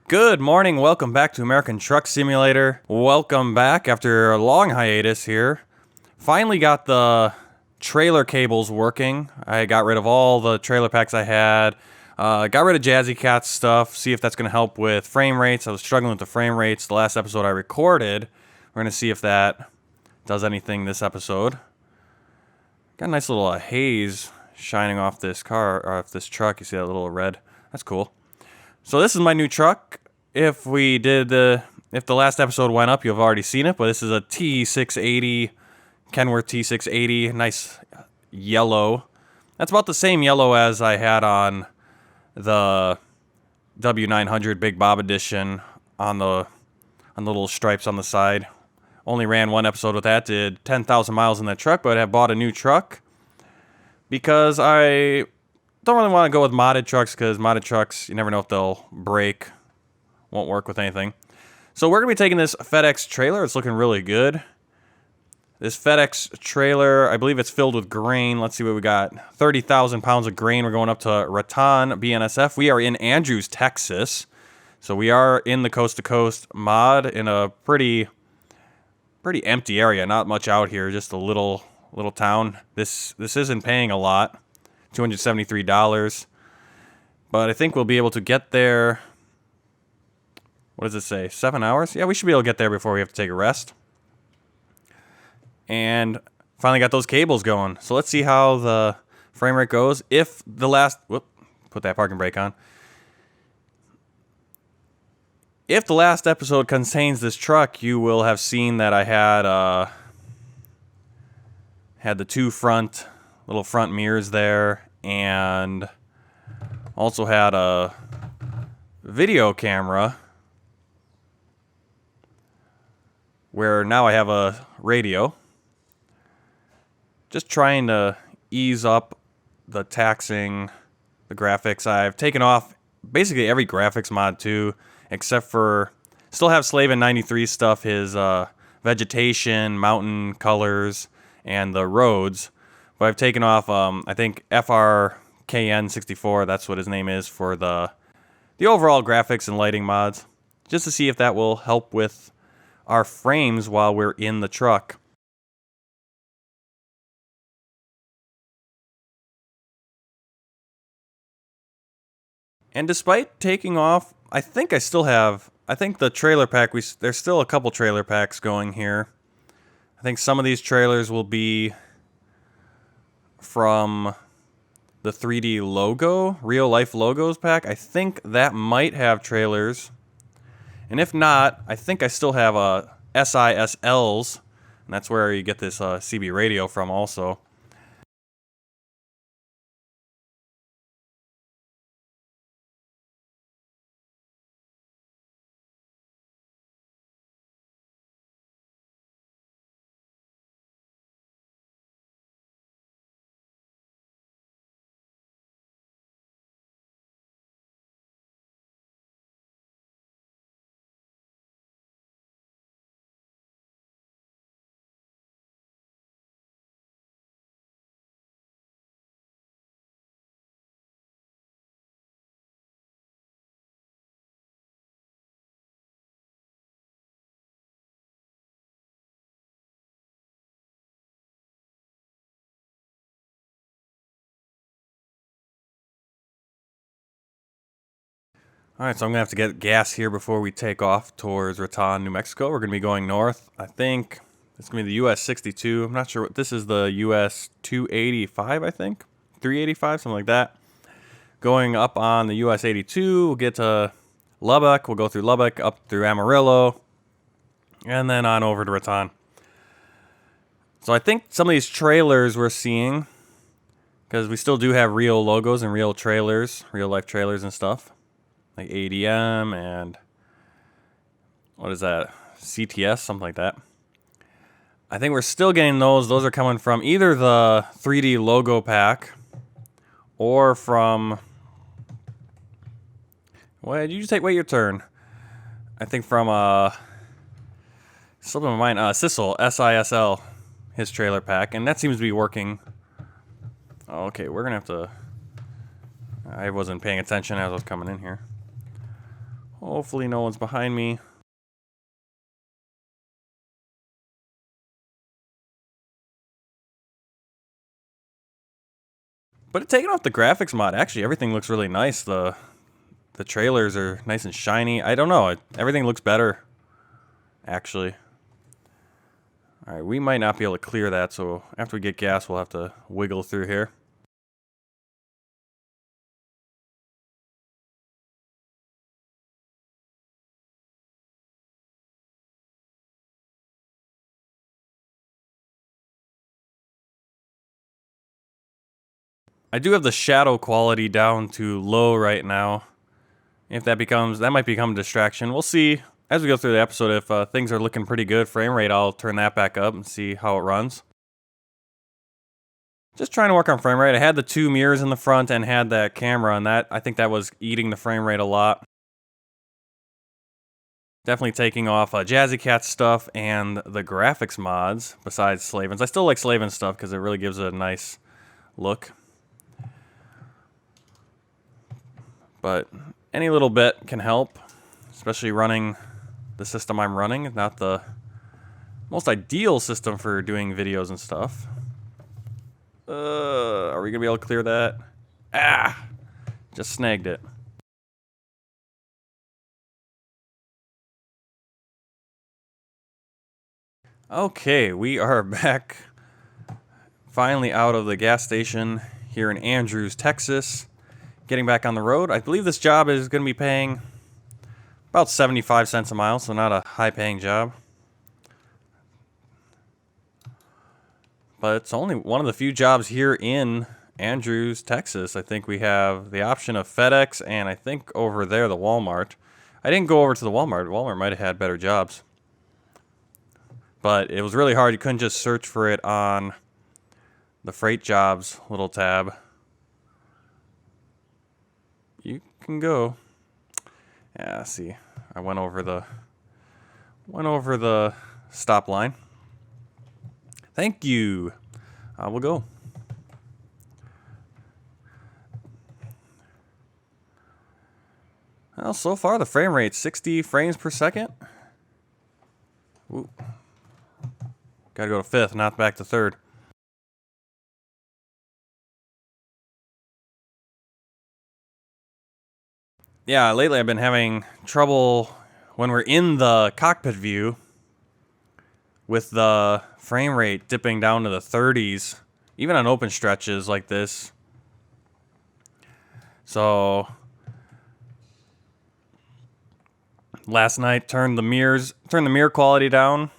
Good morning, welcome back to American Truck Simulator. Welcome back after a long hiatus here. Finally got the trailer cables working. I got rid of all the trailer packs I had. Got rid of jazzycat stuff, see if that's going to help with frame rates. I was struggling with the frame rates the last episode I recorded. We're going to see if that does anything this episode. Got a nice little haze shining off this car, or off this truck. You see that little red? That's cool. So this is my new truck. If the last episode went up, you've already seen it, but this is a T680, Kenworth T680, nice yellow. That's about the same yellow as I had on the W900 Big Bob Edition on the little stripes on the side. Only ran one episode with that, did 10,000 miles in that truck, but I have bought a new truck because I don't really want to go with modded trucks because modded trucks, you never know if they'll break, won't work with anything. So we're going to be taking this FedEx trailer. It's looking really good. This FedEx trailer, I believe it's filled with grain. Let's see what we got. 30,000 pounds of grain. We're going up to Raton, BNSF. We are in Andrews, Texas. So we are in the coast-to-coast mod in a pretty empty area. Not much out here, just a little town. This isn't paying a lot. $273, but I think we'll be able to get there. What does it say? 7 hours? Yeah, we should be able to get there before we have to take a rest. And finally got those cables going. So let's see how the frame rate goes. If the last, put that parking brake on. If the last episode contains this truck, you will have seen that I had the two little front mirrors there, and also had a video camera where now I have a radio. Just trying to ease up the taxing, the graphics. I've taken off basically every graphics mod too, except for, still have Slavin 93 stuff, his vegetation, mountain colors, and the roads. But I've taken off, I think, FRKN64, that's what his name is, for the overall graphics and lighting mods, just to see if that will help with our frames while we're in the truck. And despite taking off, I think the trailer pack, there's still a couple trailer packs going here. I think some of these trailers will be from the 3D logo, real life logos pack. I think that might have trailers. And if not, I think I still have SISLs, and that's where you get this CB radio from also. Alright, so I'm going to have to get gas here before we take off towards Raton, New Mexico. We're going to be going north. I think it's going to be the US 62. I'm not sure what this is, the US 285, I think. 385, something like that. Going up on the US 82, we'll get to Lubbock. We'll go through Lubbock, up through Amarillo, and then on over to Raton. So I think some of these trailers we're seeing, because we still do have real logos and real trailers, real life trailers and stuff. Like ADM and what is that? CTS, something like that. I think we're still getting those. Those are coming from either the 3D logo pack or from, what did you just wait your turn? I think from slipping my mind, Sissel, SISL, his trailer pack, and that seems to be working. Okay, we're gonna have to, I wasn't paying attention as I was coming in here. Hopefully no one's behind me. But taking off the graphics mod, actually everything looks really nice. The trailers are nice and shiny. I don't know, everything looks better, actually. Alright, we might not be able to clear that, so after we get gas, we'll have to wiggle through here. I do have the shadow quality down to low right now. If that might become a distraction. We'll see as we go through the episode. If things are looking pretty good, frame rate, I'll turn that back up and see how it runs. Just trying to work on frame rate. I had the 2 mirrors in the front and had that camera, and I think that was eating the frame rate a lot. Definitely taking off jazzycat stuff and the graphics mods besides Slavin's. I still like Slavin's stuff because it really gives it a nice look. But any little bit can help, especially running the system I'm running. Not the most ideal system for doing videos and stuff. Are we gonna be able to clear that? Ah! Just snagged it. Okay, we are back. Finally out of the gas station here in Andrews, Texas. Getting back on the road. I believe this job is going to be paying about 75 cents a mile, so not a high-paying job. But it's only one of the few jobs here in Andrews, Texas. I think we have the option of FedEx, and I think over there the Walmart. I didn't go over to the Walmart. Walmart might have had better jobs. But it was really hard. You couldn't just search for it on the freight jobs little tab. You can go. Yeah, see. I went over the stop line. Thank you. We'll go. Well, so far the frame rate 60 frames per second. Ooh. Gotta go to 5th, not back to 3rd. Yeah, lately I've been having trouble when we're in the cockpit view with the frame rate dipping down to the 30s, even on open stretches like this. So last night turned the mirror quality down.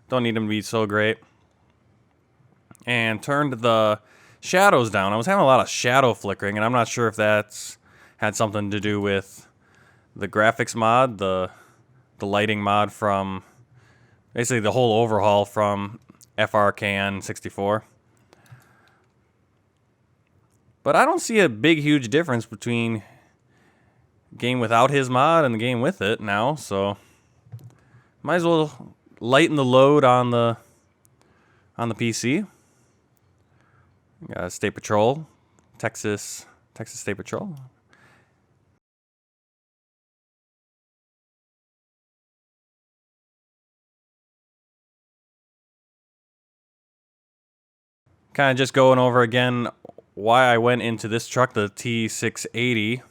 Don't need them to be so great. And turned the shadows down. I was having a lot of shadow flickering, and I'm not sure if that's had something to do with the graphics mod, the lighting mod from basically the whole overhaul from FRKN 64. But I don't see a big, huge difference between game without his mod and the game with it now, so might as well lighten the load on the PC. State Patrol, Texas State Patrol. Kind of just going over again why I went into this truck, the T680.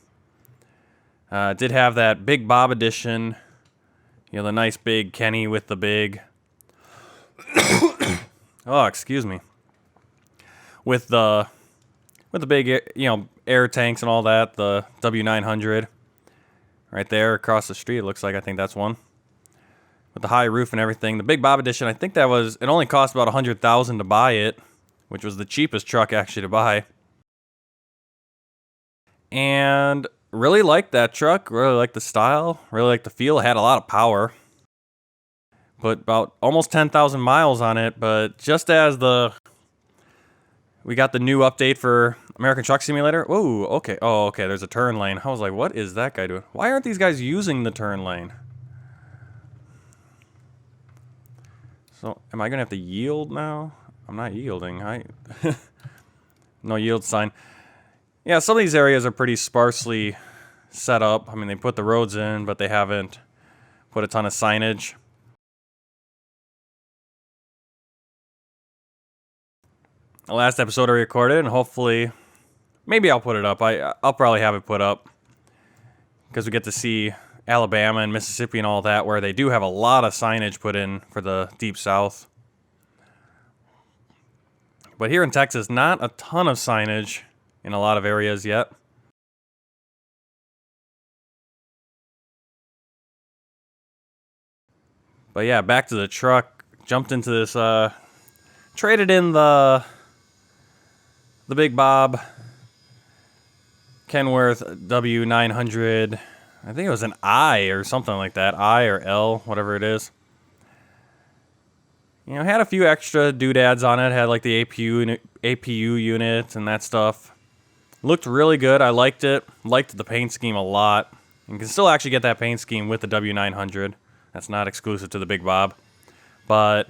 Did have that big Bob edition, you know, the nice big Kenny with the big oh, excuse me, with the big, you know, air tanks and all that, the W900 right there across the street. It looks like, I think that's one with the high roof and everything. The big Bob edition, I think that was, it only cost about $100,000 to buy it, which was the cheapest truck actually to buy. And really liked that truck, really liked the style, really liked the feel. It had a lot of power. Put about almost 10,000 miles on it, but just as we got the new update for American Truck Simulator. Whoa, okay. Oh, okay, there's a turn lane. I was like, what is that guy doing? Why aren't these guys using the turn lane? So, am I going to have to yield now? I'm not yielding. No yield sign. Yeah, some of these areas are pretty sparsely set up. I mean, they put the roads in, but they haven't put a ton of signage. The last episode I recorded, and hopefully, maybe I'll put it up. I'll probably have it put up because we get to see Alabama and Mississippi and all that, where they do have a lot of signage put in for the Deep South. But here in Texas, not a ton of signage in a lot of areas yet. But yeah, back to the truck. Jumped into this, traded in the Big Bob Kenworth W900. I think it was an I or something like that. I or L, whatever it is. You know, had a few extra doodads on it. Had like the APU unit and that stuff. Looked really good. I liked it. Liked the paint scheme a lot. You can still actually get that paint scheme with the W900. That's not exclusive to the Big Bob. But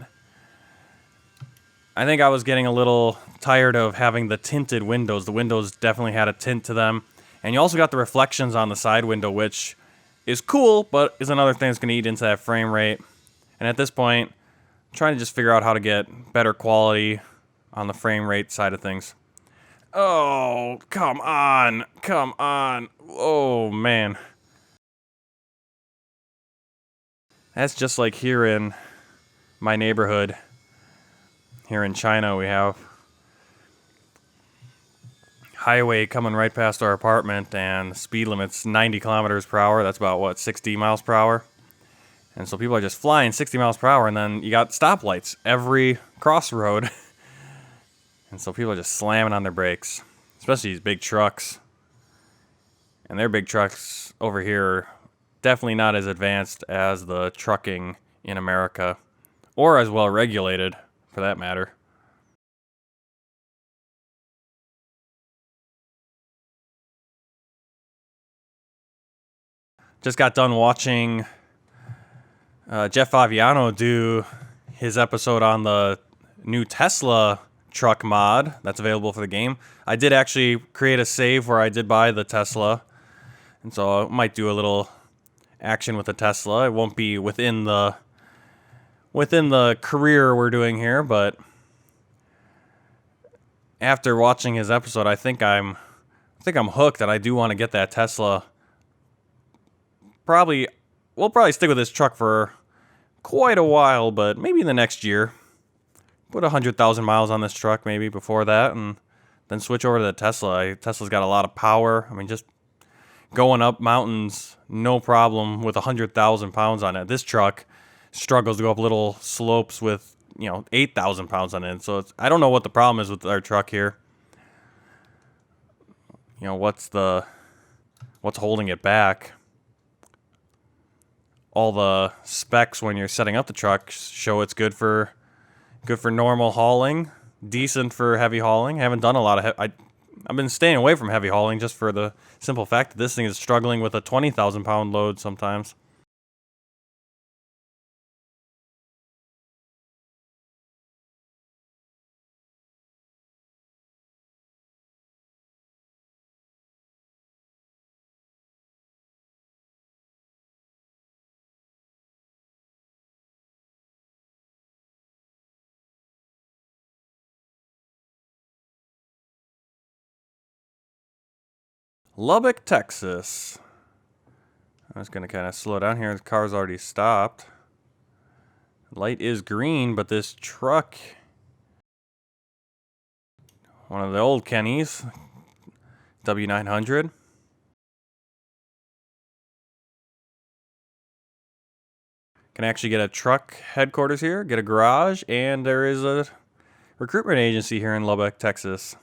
I think I was getting a little tired of having the tinted windows. The windows definitely had a tint to them. And you also got the reflections on the side window, which is cool, but is another thing that's going to eat into that frame rate. And at this point, I'm trying to just figure out how to get better quality on the frame rate side of things. Oh, come on. Come on. Oh, man. That's just like here in my neighborhood. Here in China, we have highway coming right past our apartment, and the speed limit's 90 kilometers per hour. That's about, what, 60 miles per hour? And so people are just flying 60 miles per hour, and then you got stoplights every crossroad. And so people are just slamming on their brakes, especially these big trucks. And their big trucks over here are definitely not as advanced as the trucking in America, or as well regulated, for that matter. Just got done watching Jeff Favignano do his episode on the new Tesla truck mod that's available for the game. I did actually create a save where I did buy the Tesla, and so I might do a little action with the Tesla. It won't be within the career we're doing here, but after watching his episode, I think I'm hooked, and I do want to get that Tesla. We'll probably stick with this truck for quite a while, but maybe in the next year. Put 100,000 miles on this truck maybe before that, and then switch over to the Tesla. Tesla's got a lot of power. I mean, just going up mountains, no problem with 100,000 pounds on it. This truck struggles to go up little slopes with, 8,000 pounds on it. So I don't know what the problem is with our truck here. What's holding it back? All the specs when you're setting up the truck show it's good for normal hauling, decent for heavy hauling. I haven't done a lot of I've been staying away from heavy hauling just for the simple fact that this thing is struggling with a 20,000 pound load sometimes. Lubbock, Texas. I was going to kind of slow down here. The car's already stopped. Light is green, but this truck, one of the old Kennys, W900. Can actually get a truck headquarters here, get a garage, and there is a recruitment agency here in Lubbock, Texas.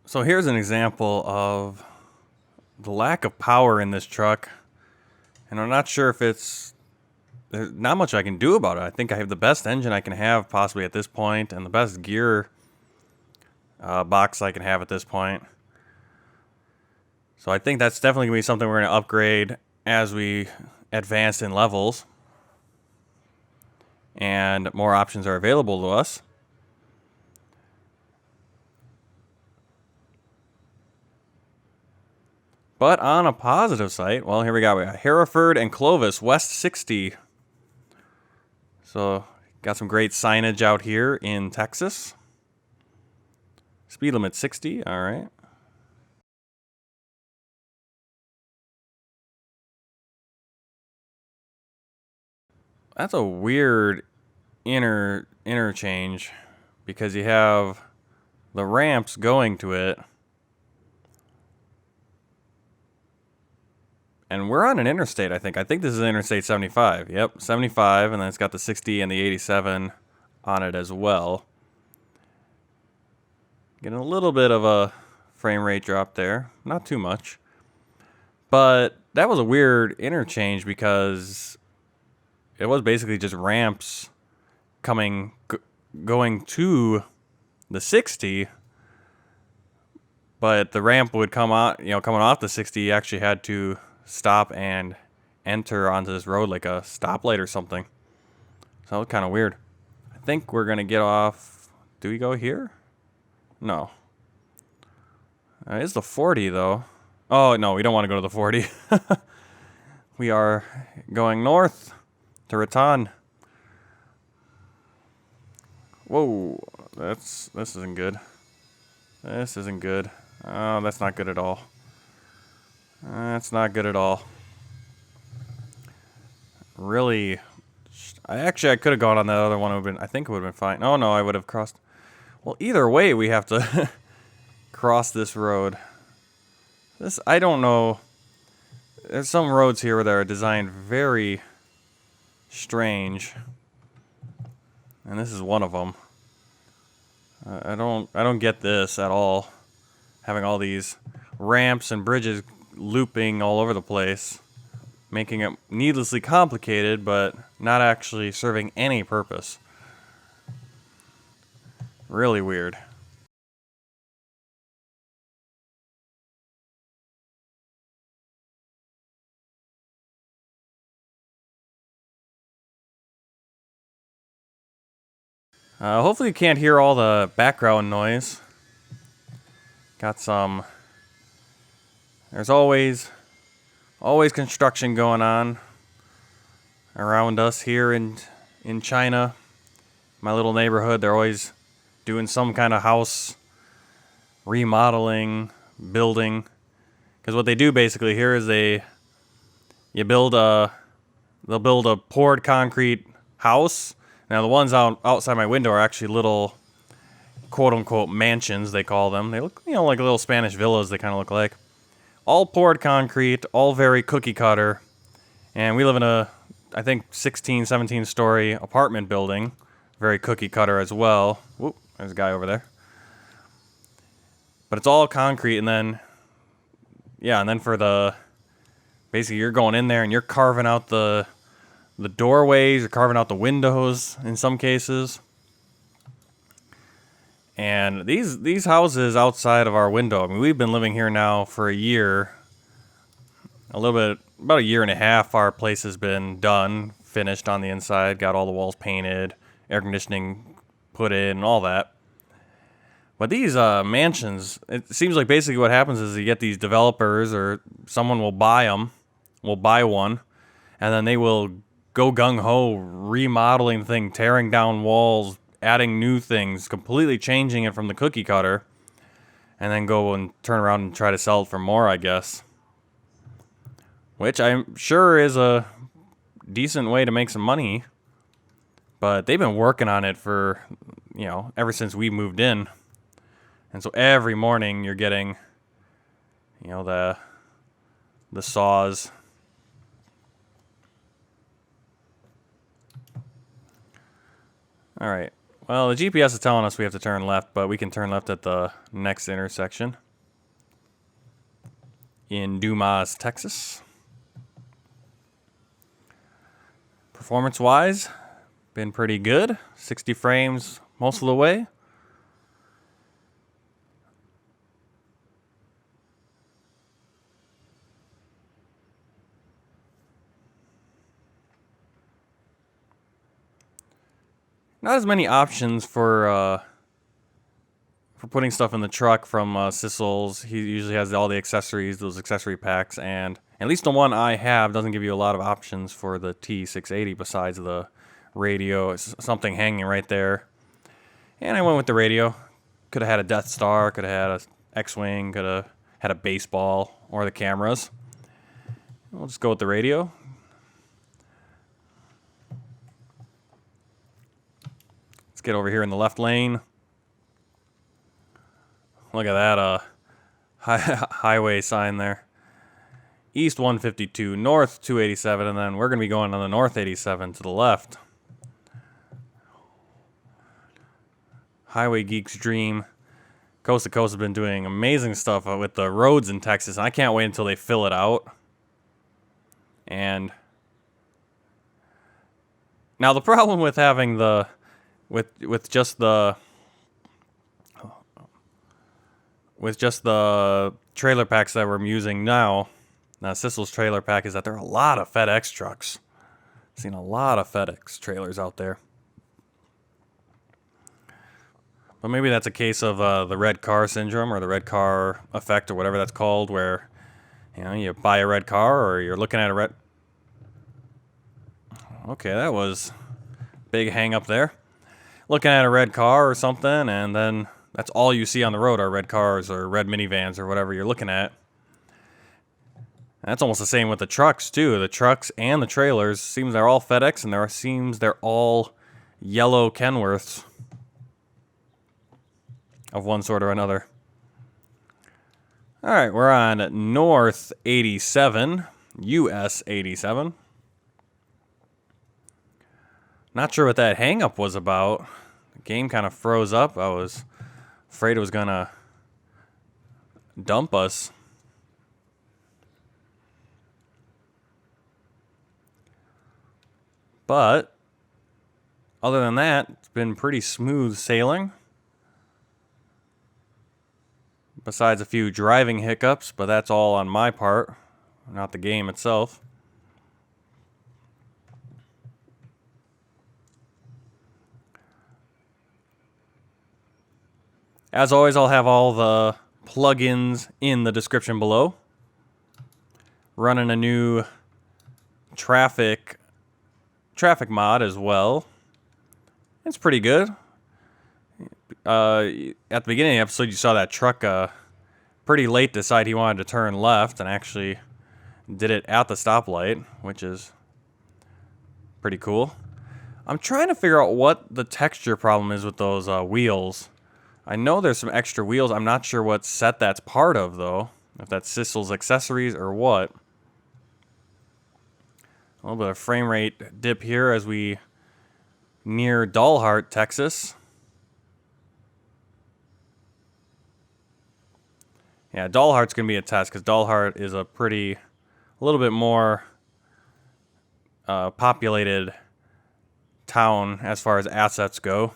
So here's an example of the lack of power in this truck. And I'm not sure if there's not much I can do about it. I think I have the best engine I can have possibly at this point, and the best gear box I can have at this point. So I think that's definitely going to be something we're going to upgrade as we advance in levels. And more options are available to us. But on a positive site, well, here we got Hereford and Clovis, West 60. So, got some great signage out here in Texas. Speed limit 60, all right. That's a weird interchange because you have the ramps going to it. And we're on an interstate, I think. I think this is Interstate 75. Yep, 75, and then it's got the 60 and the 87 on it as well. Getting a little bit of a frame rate drop there. Not too much. But that was a weird interchange because it was basically just ramps going to the 60. But the ramp would come out, coming off the 60, you actually had to stop and enter onto this road like a stoplight or something. So that was kind of weird. I think we're going to get off. Do we go here? No. It's the 40, though. Oh, no, we don't want to go to the 40. We are going north to Raton. Whoa, this isn't good. This isn't good. Oh, that's not good at all. That's not good at all. Really, I could have gone on that other one. I think it would have been fine. Oh, no, I would have crossed. Well, either way, we have to cross this road. I don't know. There's some roads here that are designed very strange, and this is one of them. I don't get this at all. Having all these ramps and bridges looping all over the place, making it needlessly complicated, but not actually serving any purpose. Really weird. Hopefully you can't hear all the background noise. Got some. There's always construction going on around us here in China. My little neighborhood, they're always doing some kind of house remodeling, building. Because what they do basically here is they'll build a poured concrete house. Now the ones outside my window are actually little quote-unquote mansions, they call them. They look, like little Spanish villas, they kind of look like. All poured concrete, all very cookie cutter. And we live in a, I think, 16, 17-story apartment building. Very cookie cutter as well. Whoop, there's a guy over there. But it's all concrete, and then, basically you're going in there and you're carving out the doorways, you're carving out the windows in some cases. And these houses outside of our window, I mean, we've been living here now for a year. About a year and a half, our place has been done, finished on the inside, got all the walls painted, air conditioning put in, and all that. But these mansions, it seems like basically what happens is you get these developers or someone will buy one, and then they will go gung-ho, remodeling the thing, tearing down walls, adding new things, completely changing it from the cookie cutter, and then go and turn around and try to sell it for more, I guess. Which I'm sure is a decent way to make some money. But they've been working on it for, ever since we moved in. And so every morning you're getting, the saws. All right. Well, the GPS is telling us we have to turn left, but we can turn left at the next intersection in Dumas, Texas. Performance-wise, been pretty good. 60 frames most of the way. Not as many options for putting stuff in the truck from Sissel's. He usually has all the accessories, those accessory packs, and at least the one I have doesn't give you a lot of options for the T680 besides the radio. It's something hanging right there. And I went with the radio. Could have had a Death Star, could have had a X-Wing, could have had a baseball, or the cameras. We'll just go with the radio. Let's get over here in the left lane. Look at that highway sign there. East 152, north 287, and then we're going to be going on the north 87 to the left. Highway Geek's dream. Coast to Coast has been doing amazing stuff with the roads in Texas, and I can't wait until they fill it out. And now the problem with having the with just the trailer packs that we're using now, Sissel's trailer pack, is that there are a lot of FedEx trucks. I've seen a lot of FedEx trailers out there. But maybe that's a case of the red car syndrome or the red car effect or whatever that's called, where you buy a red car or you're looking at a red... Okay, that was a big hang up there. Looking at a red car or something, and then that's all you see on the road are red cars or red minivans or whatever you're looking at. And that's almost the same with the trucks, too. The trucks and the trailers, seems they're all FedEx, and seems they're all yellow Kenworths of one sort or another. All right, we're on North 87, US 87. Not sure what that hang-up was about. The game kind of froze up. I was afraid it was going to dump us. But other than that, it's been pretty smooth sailing. Besides a few driving hiccups, but that's all on my part, not the game itself. As always, I'll have all the plugins in the description below. Running a new traffic mod as well. It's pretty good. At the beginning of the episode, you saw that truck pretty late decide he wanted to turn left, and actually did it at the stoplight, which is pretty cool. I'm trying to figure out what the texture problem is with those wheels. I know there's some extra wheels. I'm not sure what set that's part of, though. If that's Sissel's accessories or what. A little bit of frame rate dip here as we near Dalhart, Texas. Yeah, Dalhart's going to be a test because Dalhart is a little bit more populated town as far as assets go.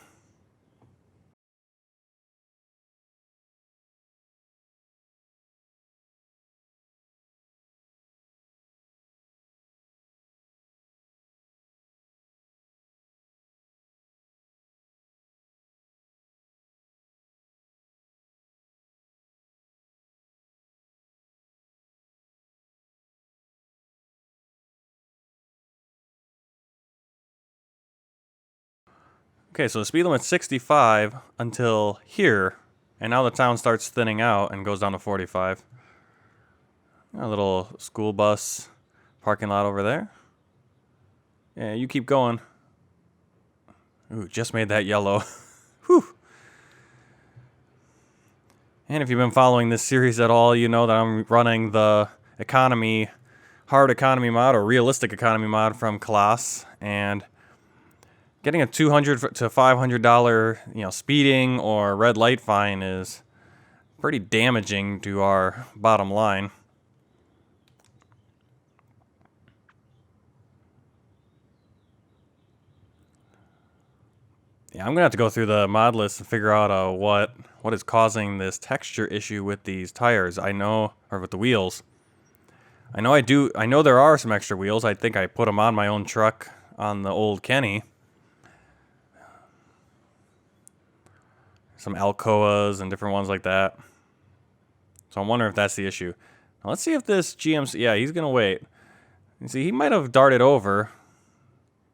Okay, so the speed limit's 65 until here, and now the town starts thinning out and goes down to 45. A little school bus parking lot over there. Yeah, you keep going. Ooh, just made that yellow. Whew. And if you've been following this series at all, you know that I'm running the hard economy mod or realistic economy mod from Klaas, and Getting a $200 to $500, speeding or red light fine is pretty damaging to our bottom line. Yeah, I'm gonna have to go through the mod list and figure out what is causing this texture issue with these tires. Or with the wheels. I know there are some extra wheels. I think I put them on my own truck on the old Kenny. Some Alcoas and different ones like that. So I'm wondering if that's the issue. Now let's see if this GMC... Yeah, he's going to wait. You see, he might have darted over.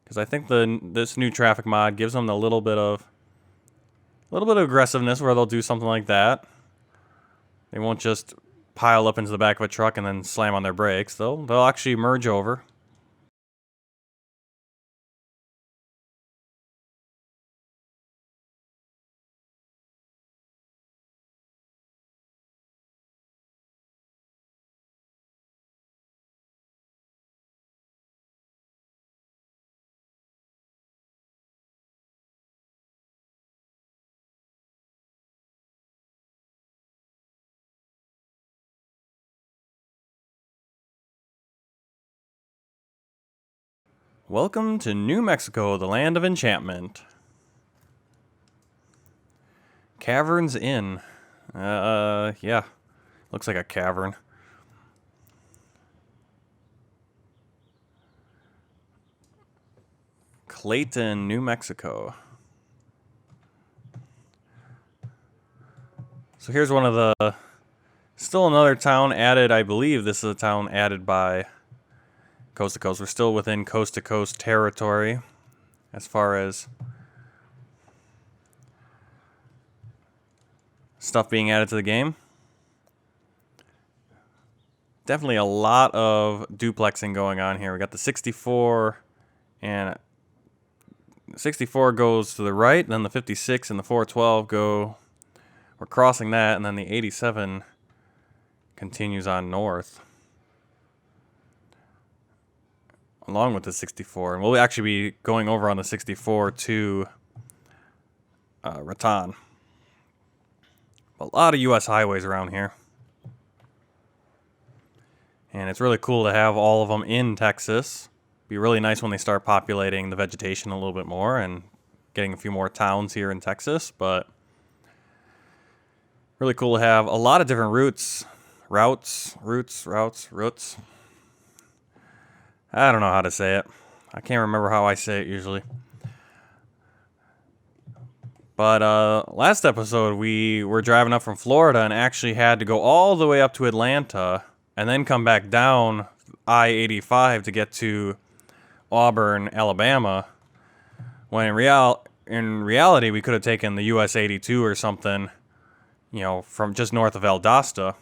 Because I think this new traffic mod gives them a little bit of aggressiveness where they'll do something like that. They won't just pile up into the back of a truck and then slam on their brakes. They'll actually merge over. Welcome to New Mexico, the land of enchantment. Caverns Inn. Yeah. Looks like a cavern. Clayton, New Mexico. So here's one of the... Still another town added. I believe this is a town added by Coast to Coast. We're still within Coast to Coast territory as far as stuff being added to the game. Definitely a lot of duplexing going on here. We got the 64, and 64 goes to the right, then the 56 and the 412 go... We're crossing that, and then the 87 continues on north, along with the 64. And we'll actually be going over on the 64 to Raton. A lot of U.S. highways around here. And it's really cool to have all of them in Texas. Be really nice when they start populating the vegetation a little bit more and getting a few more towns here in Texas. But really cool to have a lot of different routes. Routes. I don't know how to say it. I can't remember how I say it usually. But last episode, we were driving up from Florida and actually had to go all the way up to Atlanta and then come back down I-85 to get to Auburn, Alabama. When in reality, we could have taken the US 82 or something, from just north of Valdosta.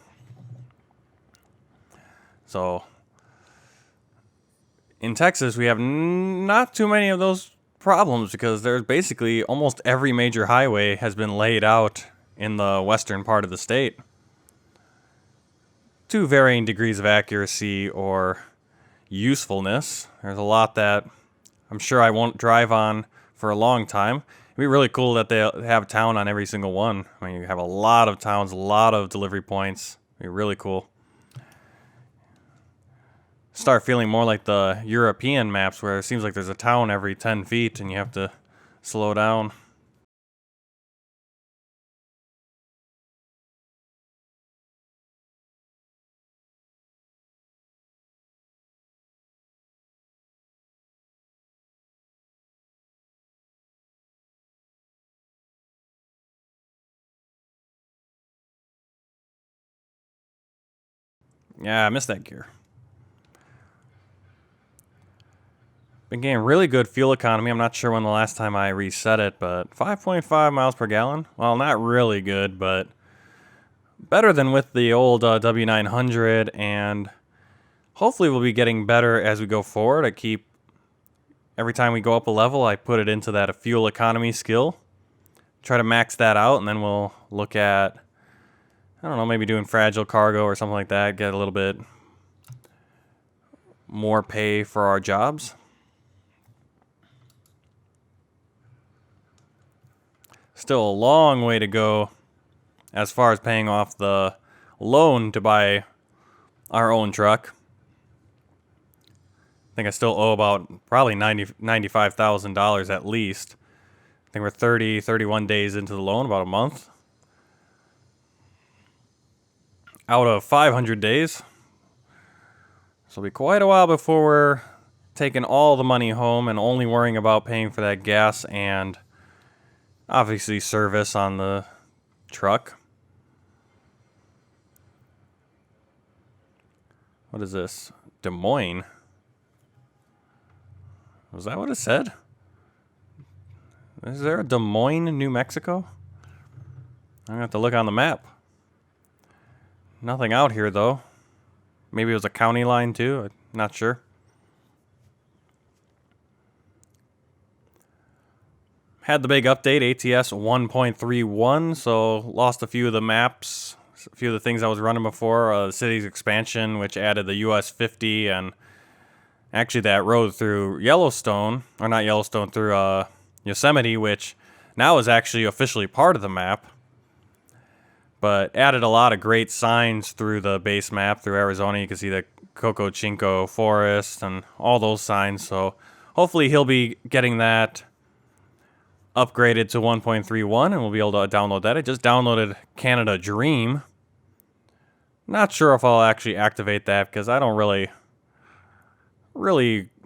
So in Texas, we have not too many of those problems because there's basically almost every major highway has been laid out in the western part of the state to varying degrees of accuracy or usefulness. There's a lot that I'm sure I won't drive on for a long time. It'd be really cool that they have town on every single one. I mean, you have a lot of towns, a lot of delivery points. It'd be really cool. Start feeling more like the European maps where it seems like there's a town every 10 feet and you have to slow down. Yeah, I missed that gear. Been getting really good fuel economy. I'm not sure when the last time I reset it, but 5.5 miles per gallon. Well, not really good, but better than with the old W900, and hopefully we'll be getting better as we go forward. Every time we go up a level, I put it into that fuel economy skill. Try to max that out, and then we'll look at, I don't know, maybe doing fragile cargo or something like that. Get a little bit more pay for our jobs. Still a long way to go as far as paying off the loan to buy our own truck. I think I still owe about probably $95,000 at least. I think we're 31 days into the loan, about a month. Out of 500 days. So it'll be quite a while before we're taking all the money home and only worrying about paying for that gas and obviously service on the truck. What is this? Des Moines. Was that what it said? Is there a Des Moines, New Mexico? I'm gonna have to look on the map. Nothing out here though. Maybe it was a county line too. I'm not sure. Had the big update, ATS 1.31, so lost a few of the maps, a few of the things I was running before. The city's expansion, which added the US 50 and actually that road through Yellowstone, or not Yellowstone, through Yosemite, which now is actually officially part of the map. But added a lot of great signs through the base map through Arizona. You can see the Coco Chinco Forest and all those signs. So hopefully he'll be getting that upgraded to 1.31 and we'll be able to download that. I just downloaded Canada Dream. Not sure if I'll actually activate that because I don't really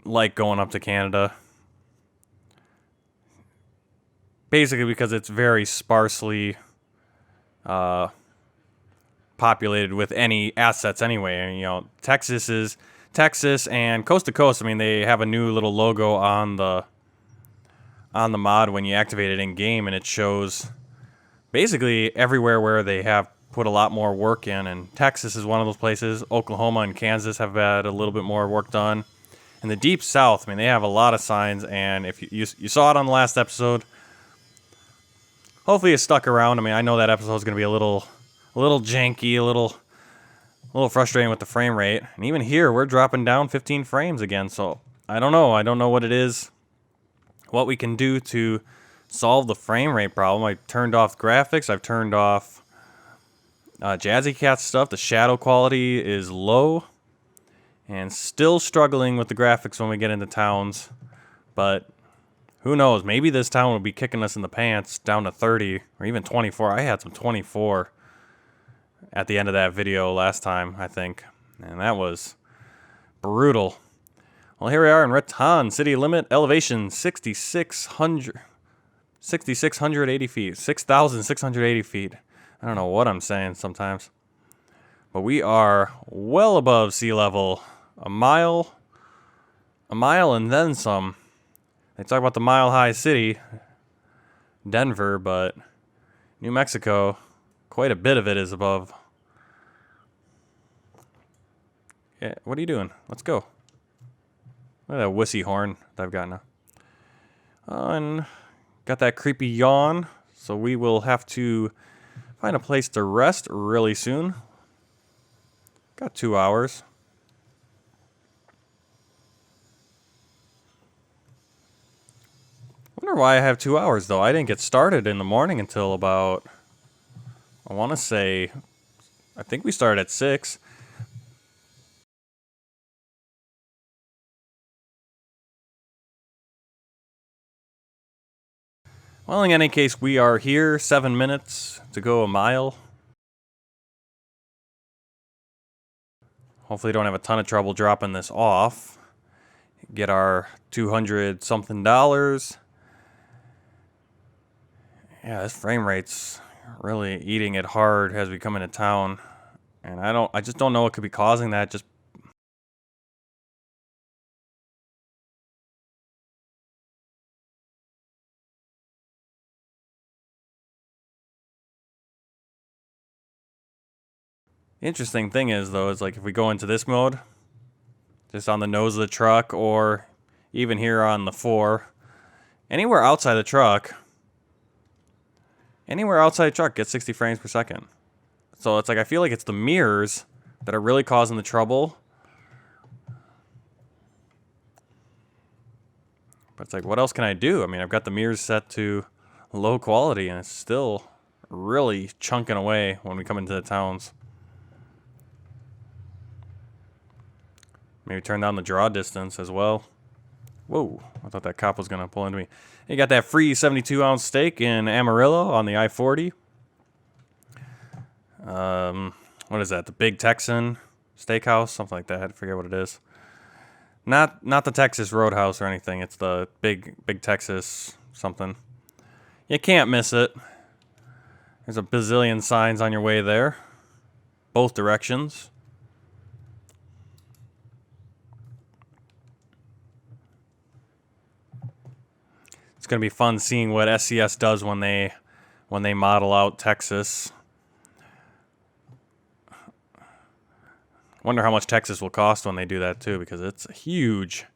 like going up to Canada. Basically because it's very sparsely populated with any assets anyway. And, you know, Texas and coast to coast. I mean, they have a new little logo on the mod when you activate it in game, and it shows basically everywhere where they have put a lot more work in. And Texas is one of those places. Oklahoma and Kansas have had a little bit more work done. In the deep south, I mean, they have a lot of signs. And if you saw it on the last episode. Hopefully it stuck around. I mean, I know that episode is going to be a little janky, a little frustrating with the frame rate. And even here, we're dropping down 15 frames again. So I don't know. I don't know what it is, what we can do to solve the frame rate problem. I turned off graphics. I've turned off jazzycat stuff. The shadow quality is low. And still struggling with the graphics when we get into towns. But who knows? Maybe this town will be kicking us in the pants down to 30 or even 24. I had some 24 at the end of that video last time, I think. And that was brutal. Well, here we are in Raton. City limit elevation 6,680 feet. 6,680 feet. I don't know what I'm saying sometimes. But we are well above sea level. A mile and then some. They talk about the mile-high city, Denver, but New Mexico, quite a bit of it is above. Yeah, what are you doing? Let's go. Look at that wussy horn that I've got now. And got that creepy yawn, so we will have to find a place to rest really soon. Got 2 hours. Wonder why I have 2 hours though. I didn't get started in the morning until about, I want to say, I think we started at 6. Well, in any case, we are here. 7 minutes to go a mile. Hopefully don't have a ton of trouble dropping this off. Get our 200 something dollars. Yeah, this frame rate's really eating it hard as we come into town. And I just don't know what could be causing that. Just the interesting thing is though, is like if we go into this mode, just on the nose of the truck or even here on the 4, anywhere outside the truck gets 60 frames per second. So it's like I feel like it's the mirrors that are really causing the trouble. But it's like, what else can I do? I mean, I've got the mirrors set to low quality, and it's still really chunking away when we come into the towns. Maybe turn down the draw distance as well. Whoa, I thought that cop was going to pull into me. You got that free 72-ounce steak in Amarillo on the I-40. What is that? The Big Texan Steakhouse? Something like that. I forget what it is. Not the Texas Roadhouse or anything. It's the Big Texas something. You can't miss it. There's a bazillion signs on your way there. Both directions. It's going to be fun seeing what SCS does when they model out Texas. Wonder how much Texas will cost when they do that too, because it's huge.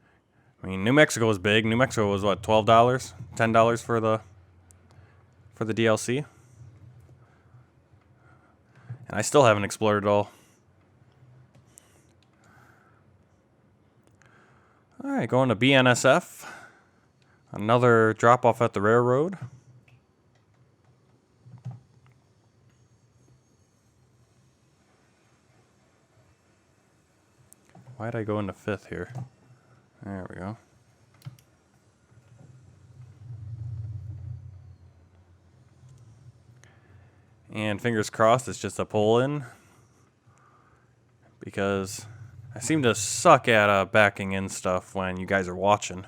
I mean, New Mexico is big. New Mexico was what, $12, $10 for the DLC, and I still haven't explored it all. All right, going to BNSF. Another drop off at the railroad. Why'd I go into 5th here? There we go. And fingers crossed it's just a pull-in, because I seem to suck at backing in stuff when you guys are watching.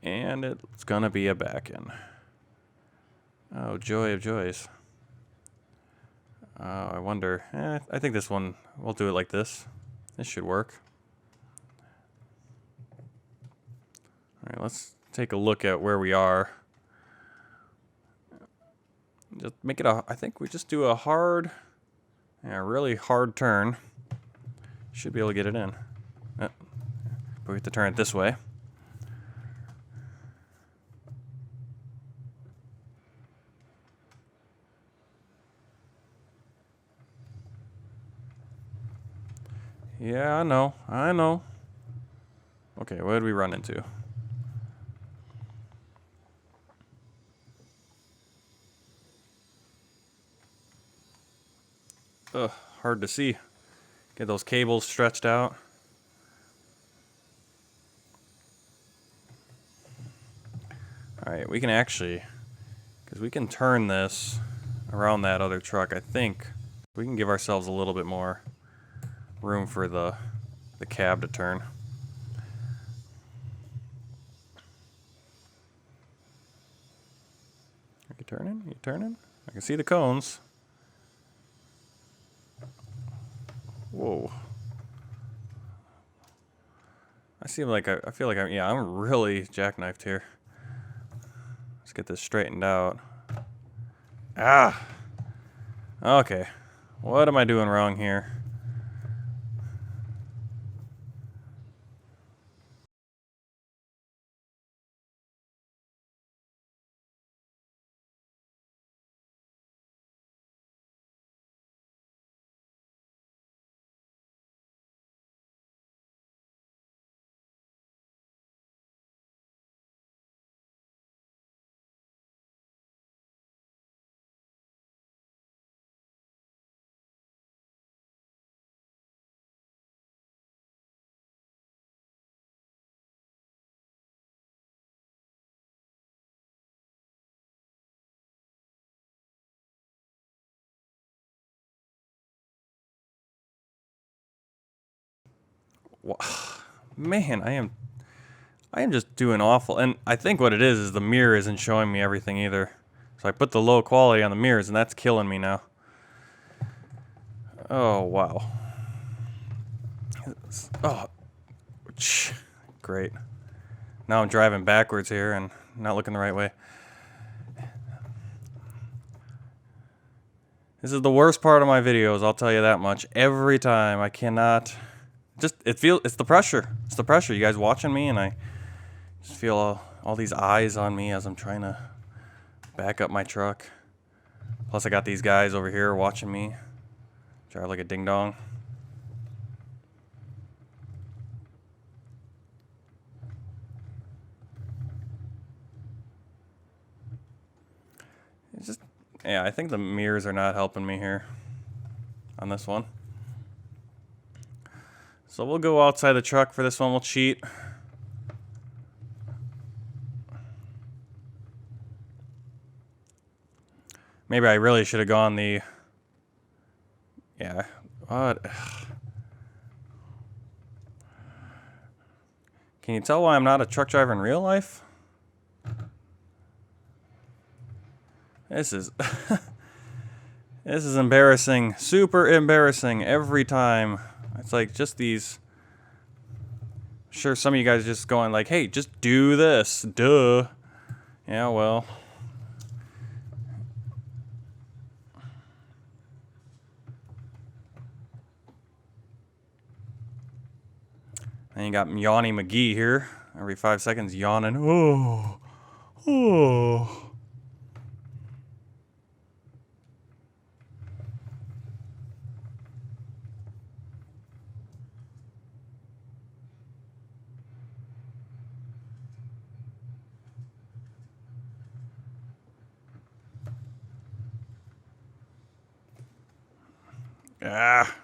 And it's gonna be a back-in. Oh, joy of joys. I wonder. I think this one, we'll do it like this. This should work. Alright, let's take a look at where we are. Just make it I think we just do a really hard turn. Should be able to get it in. But we have to turn it this way. Yeah, I know. Okay, what did we run into? Ugh, hard to see. Get those cables stretched out. Alright, we can actually, because we can turn this around that other truck, I think we can give ourselves a little bit more room for the cab to turn. Are you turning? You turning? I can see the cones. Whoa. I feel like I'm really jackknifed here. Let's get this straightened out. Ah! Okay. What am I doing wrong here? Man, I am just doing awful. And I think what it is the mirror isn't showing me everything either. So I put the low quality on the mirrors, and that's killing me now. Oh, wow. Oh, great. Now I'm driving backwards here and not looking the right way. This is the worst part of my videos, I'll tell you that much. Every time I cannot... it's the pressure. It's the pressure. You guys watching me, and I just feel all these eyes on me as I'm trying to back up my truck. Plus I got these guys over here watching me drive like a ding-dong. Yeah, I think the mirrors are not helping me here on this one. So we'll go outside the truck for this one. We'll cheat. Maybe I really should have gone the... Yeah. What? Can you tell why I'm not a truck driver in real life? This is... This is embarrassing. Super embarrassing every time. It's like just these... Sure, some of you guys are just going like, hey, just do this. Duh. Yeah, well... And you got Yawny McGee here. Every 5 seconds yawning. Oh. Oh. Ah.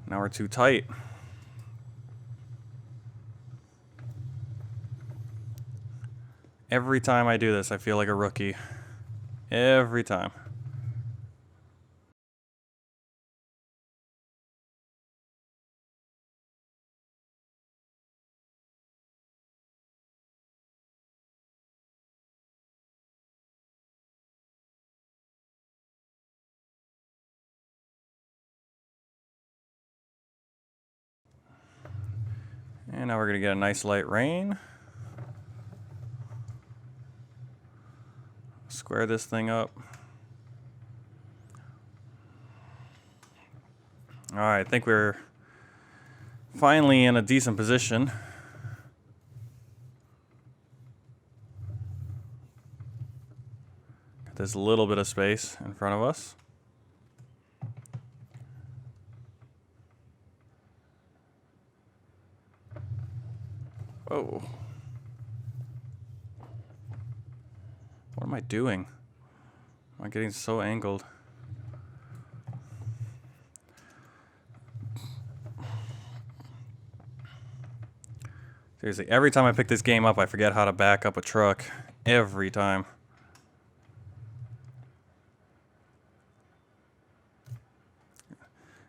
Now we're too tight. Every time I do this, I feel like a rookie. Every time. And now we're going to get a nice light rain. Square this thing up. Alright, I think we're finally in a decent position. Got this little bit of space in front of us. Whoa. What am I doing? Am I getting so angled? Seriously, every time I pick this game up, I forget how to back up a truck. Every time.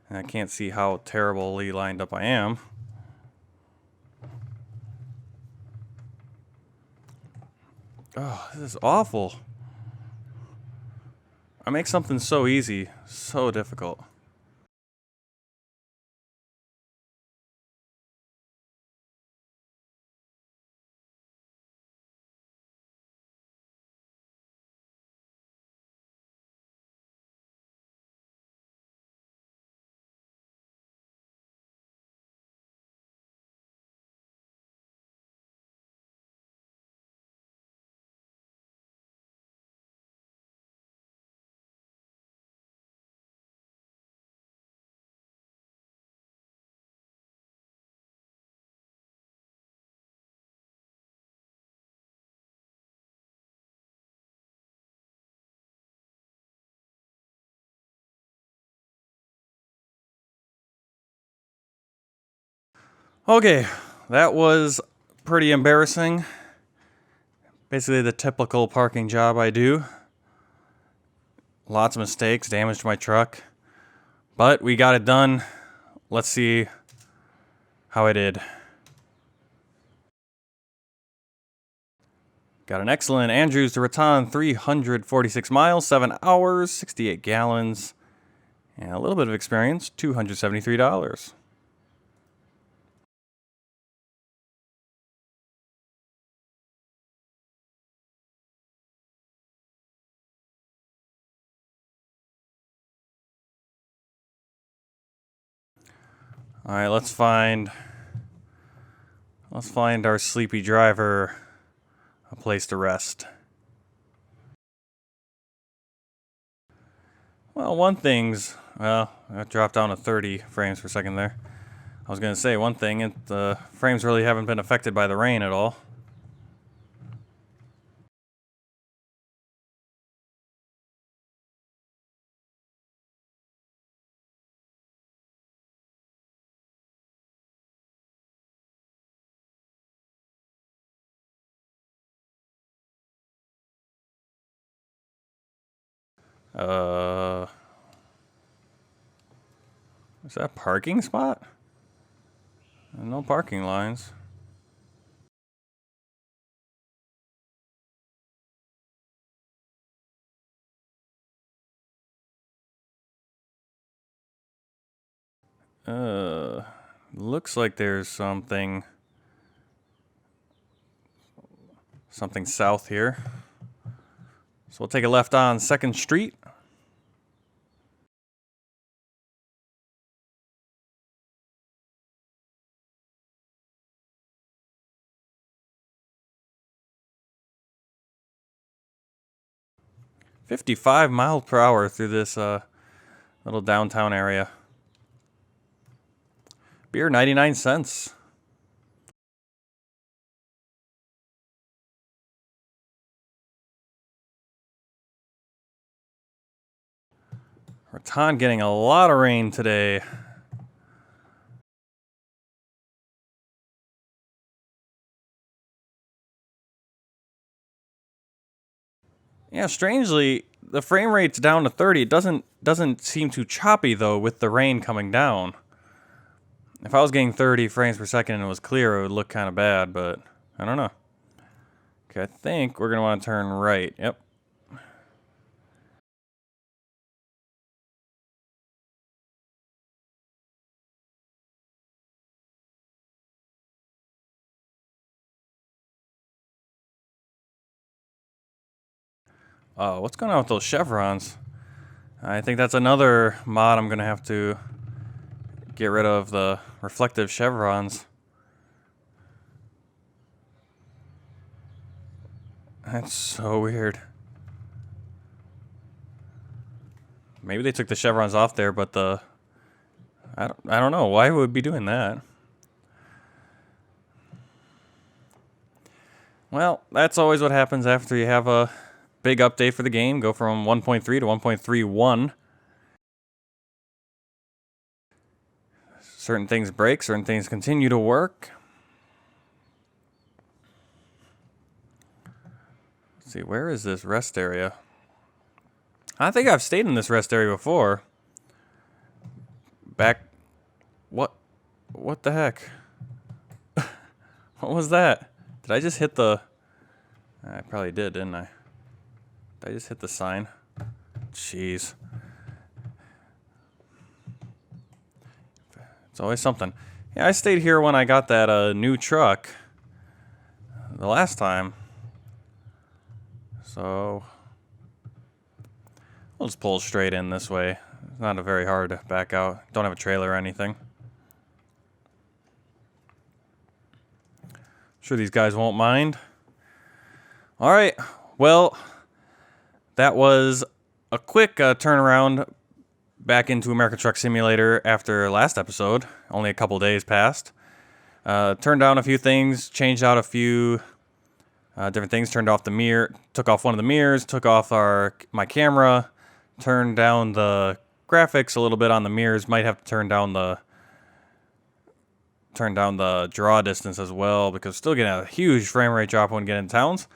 And I can't see how terribly lined up I am. Oh, this is awful. I make something so easy, so difficult. Okay, that was pretty embarrassing. Basically the typical parking job I do. Lots of mistakes, damage to my truck. But we got it done. Let's see how I did. Got an excellent Andrews to Raton, 346 miles, 7 hours, 68 gallons, and a little bit of experience, $273. All right, let's find our sleepy driver a place to rest. Well, I dropped down to 30 frames per second there. I was going to say one thing, the frames really haven't been affected by the rain at all. Is that a parking spot? No parking lines. Looks like there's something south here. So we'll take a left on 2nd Street. $55 miles per hour through this little downtown area. Beer 99 cents. Raton getting a lot of rain today. Yeah, strangely, the frame rate's down to 30. It doesn't seem too choppy though with the rain coming down. If I was getting 30 frames per second and it was clear, it would look kind of bad, but I don't know. Okay, I think we're gonna want to turn right. Yep. Oh, what's going on with those chevrons? I think that's another mod I'm gonna have to get rid of, the reflective chevrons. That's so weird. Maybe they took the chevrons off there, but I don't know why would be doing that. Well, that's always what happens after you have a big update for the game. Go from 1.3 to 1.31. Certain things break, certain things continue to work. Let's see, where is this rest area? I think I've stayed in this rest area before. Back... What the heck? What was that? Did I just hit the... I probably did, didn't I? Did I just hit the sign? Jeez. It's always something. Yeah, I stayed here when I got that new truck the last time. So we'll just pull straight in this way. It's not a very hard to back out. Don't have a trailer or anything. I'm sure these guys won't mind. All right. Well, that was a quick turnaround back into American Truck Simulator after last episode. Only a couple days passed. Turned down a few things, changed out a few different things. Turned off the mirror, took off one of the mirrors, took off my camera, turned down the graphics a little bit on the mirrors. Might have to turn down the draw distance as well, because still getting a huge frame rate drop when getting in towns.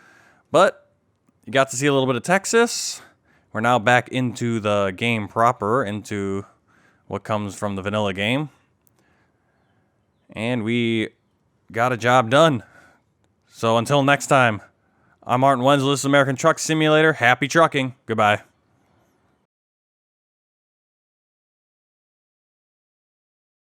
But you got to see a little bit of Texas. We're now back into the game proper, into what comes from the vanilla game. And we got a job done. So until next time, I'm Martin Wenzel. This is American Truck Simulator. Happy trucking. Goodbye.